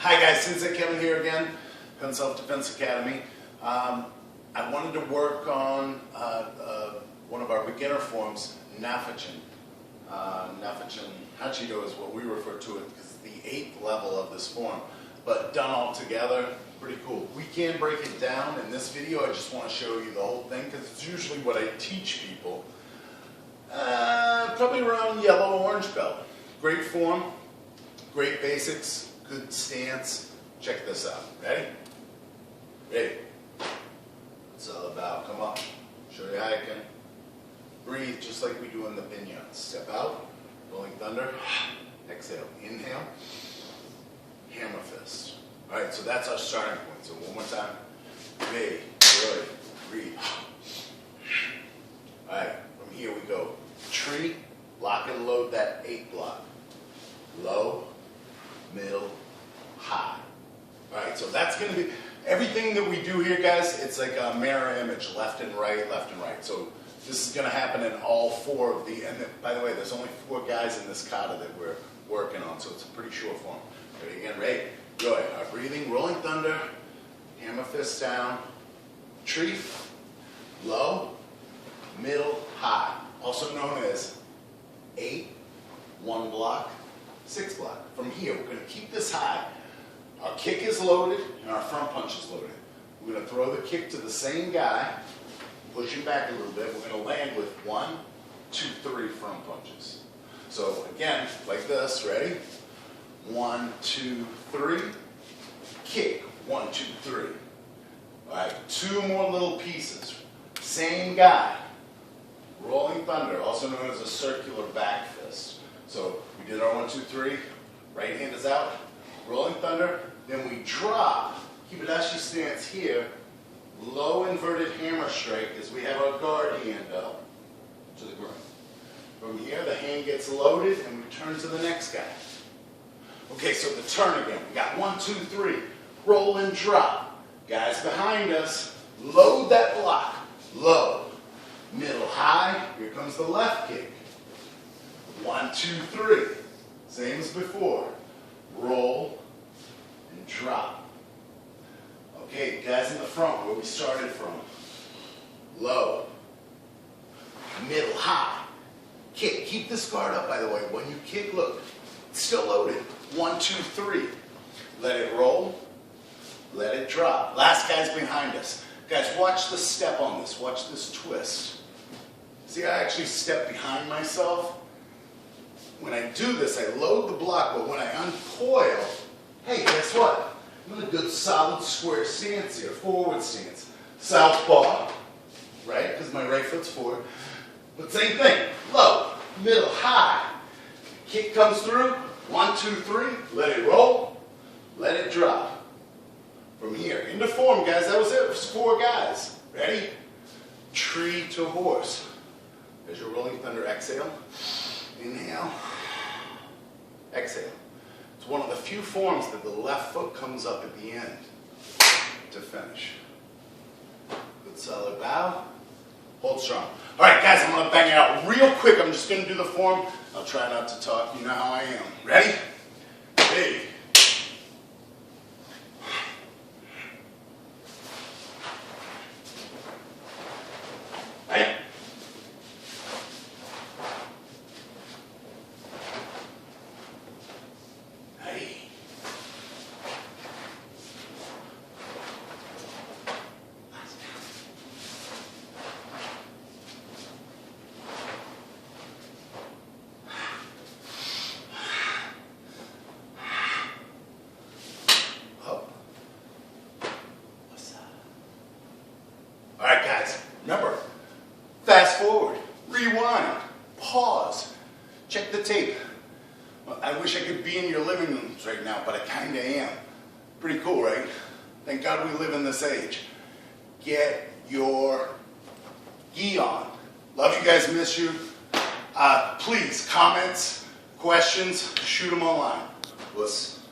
Hi guys, S.D.A. Kevin here again, Pence Self-Defense Academy. I wanted to work on one of our beginner forms, Nafachin. Hachi is what we refer to it because it's the 8th level of this form, but done all together, pretty cool. We can break it down in this video. I just want to show you the whole thing because it's usually what I teach people. Probably around yellow-orange belt. Great form, great basics, good stance. Check this out. Ready? Ready? What's it all about? Come on. Show you how you can breathe just like we do in the vinyasa. Step out, rolling thunder, exhale, inhale, hammer fist. All right, so that's our starting point. So one more time. Ready, good, breathe. All right, from here we go. Tree, lock and load that 8 block. Low, middle, high. All right, so that's going to be everything that we do here, guys. It's like a mirror image, left and right, left and right. So this is going to happen in all 4 of the, and by the way, there's only 4 guys in this kata that we're working on, so it's a pretty short form. Ready again, ready? Go ahead. Our breathing, rolling thunder, hammer fist down, tree, low, middle, high. Also known as 8, 1 block, 6 block. From here, we're going to keep this high. Our kick is loaded and our front punch is loaded. We're going to throw the kick to the same guy, push him back a little bit. We're going to land with 1, 2, 3 front punches. So again, like this, ready? 1, 2, 3, kick, 1, 2, 3. All right, 2 more little pieces. Same guy. Rolling thunder, also known as a circular back fist. So we did our 1, 2, 3. Right hand is out. Rolling thunder. Then we drop. Hibadashi stance here. Low inverted hammer strike as we have our guard hand up to the ground. From here, the hand gets loaded and we turn to the next guy. Okay, so the turn again. We got 1, 2, 3. Roll and drop. Guys behind us, load that block. Low. Middle, high. Here comes the left kick. 1, 2, 3. Same as before. Roll and drop. Okay, guys in the front, where we started from. Low. Middle, high. Kick. Keep this guard up, by the way. When you kick, look, it's still loaded. 1, 2, 3. Let it roll. Let it drop. Last guy's behind us. Guys, watch the step on this. Watch this twist. See, I actually step behind myself. When I do this, I load the block, but when I uncoil, hey, guess what? I'm in a good solid square stance here, forward stance. Southpaw, right, because my right foot's forward. But same thing, low, middle, high. Kick comes through, 1, 2, 3, let it roll, let it drop. From here, into form, guys, that was it, it was 4 guys. Ready? Tree to horse. As you're rolling thunder, exhale, inhale, exhale. It's one of the few forms that the left foot comes up at the end to finish. Good solid bow, hold strong. All right, guys, I'm going to bang it out real quick. I'm just going to do the form. I'll try not to talk. You know how I am. Ready? Ready. All right, guys, remember, fast forward, rewind, pause, check the tape. Well, I wish I could be in your living rooms right now, but I kind of am. Pretty cool, right? Thank God we live in this age. Get your gi on. Love you guys, miss you. Please, comments, questions, shoot them online. Let's